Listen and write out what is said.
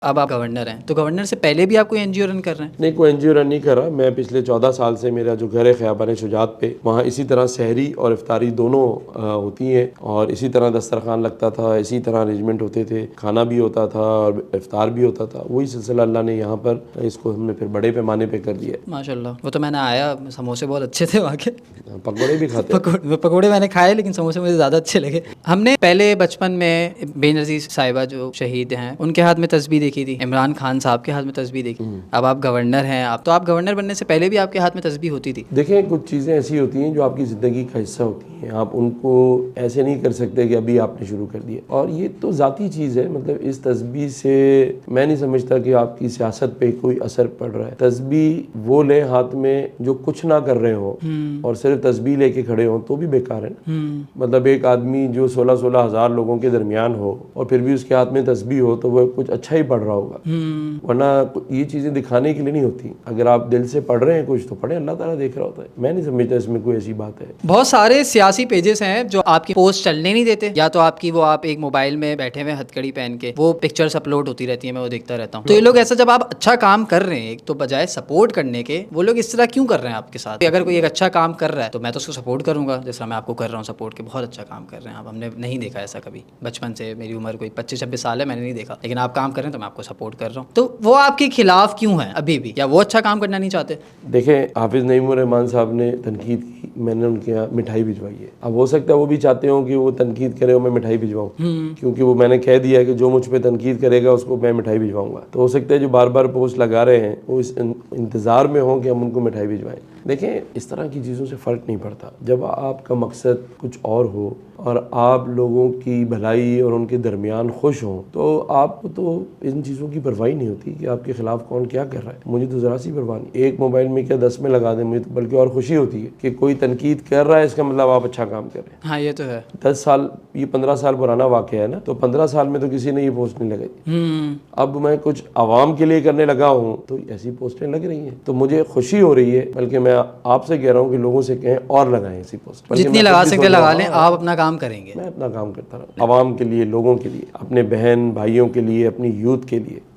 اب آپ گورنر ہیں، تو گورنر سے پہلے بھی آپ کوئی این جی او رن کر رہے ہیں؟ نہیں، کوئی این جی او رن نہیں کر رہا. میں پچھلے 14 سال سے میرا جو گھر ہے خیابان شجاعت پہ، وہاں اسی طرح سحری اور افطاری دونوں ہوتی ہیں، اور اسی طرح دسترخوان لگتا تھا، اسی طرح ارینجمنٹ ہوتے تھے، کھانا بھی ہوتا تھا اور افطار بھی ہوتا تھا. وہی سلسلہ اللہ نے یہاں پر اس کو ہم نے پھر بڑے پیمانے پہ کر دیا. ماشاء اللہ. وہ تو میں نے آیا، سموسے بہت اچھے تھے وہاں کے. پکوڑے بھی کھاتے ہیں. پکوڑے میں نے کھائے لیکن سموسے مجھے زیادہ اچھے لگے. ہم نے پہلے بچپن میں بے نظیر صاحبہ جو شہید ہیں ان کے ہاتھ میں تسبیح دیکھی تھی، عمران خان صاحب کے ہاتھ میں تسبیح دیکھی. اب آپ گورنر ہیں، تو آپ گورنر بننے سے پہلے بھی آپ کے ہاتھ میں تسبیح ہوتی تھی؟ دیکھیں، کچھ چیزیں ایسی ہوتی ہیں جو آپ کی زندگی کا حصہ ہوتی ہیں، آپ ان کو ایسے نہیں کر سکتے کہ ابھی آپ نے شروع کر دیا. اور یہ تو ذاتی چیز ہے، مطلب اس تسبیح سے میں نہیں سمجھتا کہ آپ کی سیاست پہ کوئی اثر پڑ رہا ہے. تسبیح وہ لیں ہاتھ میں جو کچھ نہ کر رہے ہوں اور صرف تسبیح لے کے کھڑے ہوں تو بھی بیکار ہے نا. مطلب ایک آدمی جو 16 ہزار لوگوں کے درمیان ہو اور پھر بھی اس کے ہاتھ میں تسبیح ہو تو وہ کچھ اچھا ہی پڑھ رہا ہوگا. ورنہ یہ چیزیں دکھانے کے لیے نہیں ہوتی. اگر آپ دل سے پڑھ رہے ہیں کچھ تو پڑھیں، اللہ تعالیٰ دیکھ رہا ہوتا ہے. میں نہیں سمجھتا اس میں کوئی ایسی بات ہے. بہت سارے سیاسی پیجز ہیں جو آپ کی پوسٹ چلنے نہیں دیتے، یا تو آپ کی وہ آپ ایک موبائل میں بیٹھے ہوئے ہتھ کڑی پہن کے وہ پکچرز اپلوڈ ہوتی رہتی ہیں، میں وہ دیکھتا رہتا ہوں. تو یہ لوگ ایسا جب آپ اچھا کام کر رہے ہیں ایک تو بجائے سپورٹ کرنے کے، وہ لوگ اس طرح کیوں کر رہے ہیں آپ کے ساتھ؟ اگر کوئی ایک اچھا کام کر رہا ہے تو میں تو اس کو سپورٹ کروں گا، جیسا میں آپ کو کر رہا ہوں سپورٹ کہ بہت اچھا کام کر رہے ہیں آپ. ہم نے نہیں دیکھا ایسا کبھی بچپن سے، میری عمر کوئی 25-26 سال ہے، میں نے نہیں دیکھا، لیکن آپ کام کر رہے ہیں تو میں آپ کو سپورٹ کر رہا ہوں. تو وہ آپ کے خلاف کیوں ہیں ابھی بھی، یا وہ اچھا کام کرنا نہیں چاہتے؟ دیکھیں، حافظ نعیم الرحمان صاحب نے تنقید کی، میں نے ان کے یہاں مٹھائی بھجوائی ہے. اب ہو سکتا ہے وہ بھی چاہتے ہوں کہ وہ تنقید کرے اور میں مٹھائی بھجواؤں، کیونکہ وہ میں نے کہہ دیا کہ جو مجھ پہ تنقید کرے گا اس کو میں مٹھائی بھجواؤں گا. تو ہو سکتا ہے جو بار بار پوسٹ لگا رہے ہیں وہ اس انتظار میں ہوں کہ ہم ان کو مٹھائی بھجوائیں. دیکھیں، اس طرح کی چیزوں سے فرق نہیں پڑتا. جب آپ کا مقصد کچھ اور ہو اور آپ لوگوں کی بھلائی اور ان کے درمیان خوش ہوں تو آپ کو تو ان چیزوں کی پرواہ نہیں ہوتی کہ آپ کے خلاف کون کیا کر رہا ہے. مجھے تو ذرا سی پرواہ نہیں. ایک موبائل میں کیا 10 میں لگا دیں، مجھے تو بلکہ اور خوشی ہوتی ہے کہ کوئی تنقید کر رہا ہے، اس کا مطلب آپ اچھا کام کر رہے ہیں. ہاں یہ تو ہے. 10 سال، یہ 15 سال پرانا واقعہ ہے نا، تو 15 سال میں تو کسی نے یہ پوسٹ نہیں لگائی. اب میں کچھ عوام کے لیے کرنے لگا ہوں تو ایسی پوسٹیں لگ رہی ہیں تو مجھے خوشی ہو رہی ہے. بلکہ میں آپ سے کہہ رہا ہوں کہ لوگوں سے کہیں اور لگائیں ایسی پوسٹ. جتنی لگا سکتے لگا لیں، آپ اپنا کام کریں گے. میں اپنا کام کرتا رہا، عوام کے لیے، لوگوں کے لیے، اپنے بہن بھائیوں کے لیے، اپنی یوتھ کے لیے.